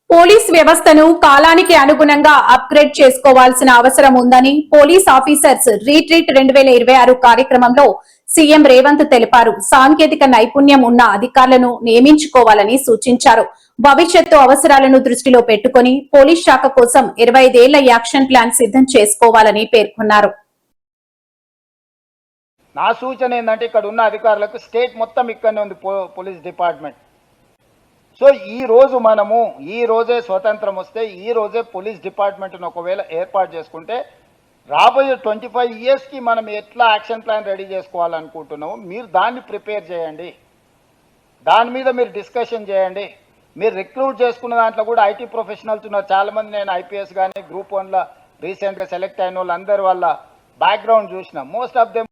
Police వ్యవస్థను కాలానికి అనుగుణంగా అప్గ్రేడ్ చేసుకోవాల్సిన అవసరం ఉందని పోలీస్ ఆఫీసర్స్ రీట్రీట్ 2026 కార్యక్రమంలో సీఎం రేవంత్ తెలిపారు. సాంకేతిక నైపుణ్యం ఉన్న అధికారులను నియమించుకోవాలని సూచించారు. భవిష్యత్తు అవసరాలను దృష్టిలో పెట్టుకుని పోలీస్ శాఖ కోసం 25 ఏళ్ల యాక్షన్ ప్లాన్ సిద్ధం చేసుకోవాలని పేర్కొన్నారు. నా సూచన ఏంటంటే ఇక్కడ ఉన్న అధికారులకు స్టేట్ మొత్తం ఇక్కడనే ఉంది పోలీస్ డిపార్ట్మెంట్. సో ఈ రోజే స్వతంత్రం వస్తే ఈ రోజే పోలీస్ డిపార్ట్మెంట్ను ఒకవేళ ఏర్పాటు చేసుకుంటే రాబోయే 25 ఇయర్స్కి మనం ఎట్లా యాక్షన్ ప్లాన్ రెడీ చేసుకోవాలనుకుంటున్నామో మీరు దాన్ని ప్రిపేర్ చేయండి. దాని మీద మీరు డిస్కషన్ చేయండి. మీరు రిక్రూట్ చేసుకున్న దాంట్లో కూడా ఐటీ ప్రొఫెషనల్స్ ఉన్నారు చాలామంది. నేను ఐపీఎస్ కానీ గ్రూప్ 1లో రీసెంట్గా సెలెక్ట్ అయిన వాళ్ళందరి వాళ్ళ బ్యాక్గ్రౌండ్ చూసిన. Most of them